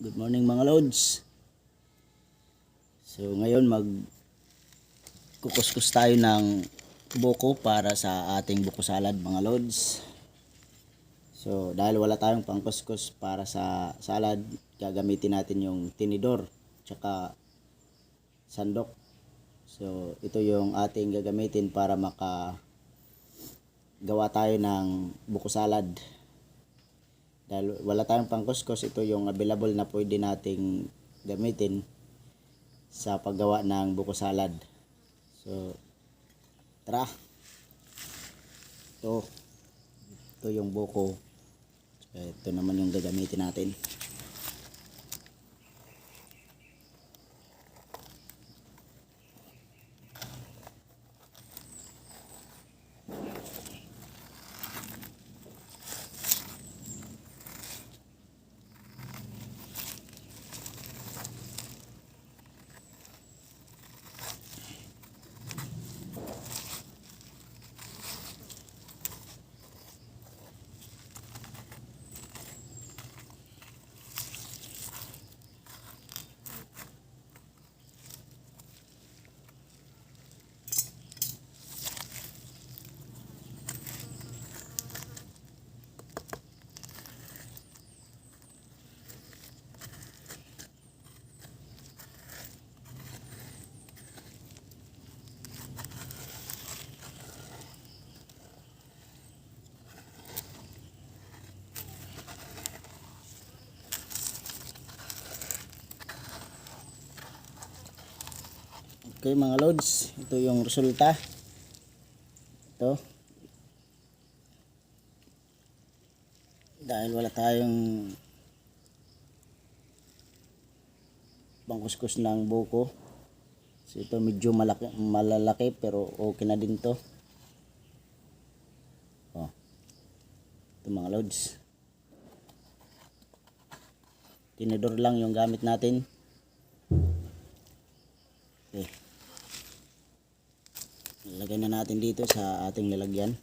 Good morning mga lods. So ngayon kukuskus tayo ng buko para sa ating buko salad mga lods. So dahil wala tayong pangkuskus para sa salad, gagamitin natin yung tinidor tsaka sandok. So ito yung ating gagamitin para makagawa tayo ng buko salad. Dahil wala tayong pangkuskus, ito yung available na pwede nating gamitin sa paggawa ng buko salad. So tara, ito yung buko. So, ito naman yung gagamitin natin. Okay mga lods, ito yung resulta. Ito. Dahil wala tayong pangkuskus ng buko. So ito medyo malalaki pero okay na din to. Ito mga lods. Tinidor lang yung gamit natin. Okay. Ilagay na natin dito sa ating lalagyan.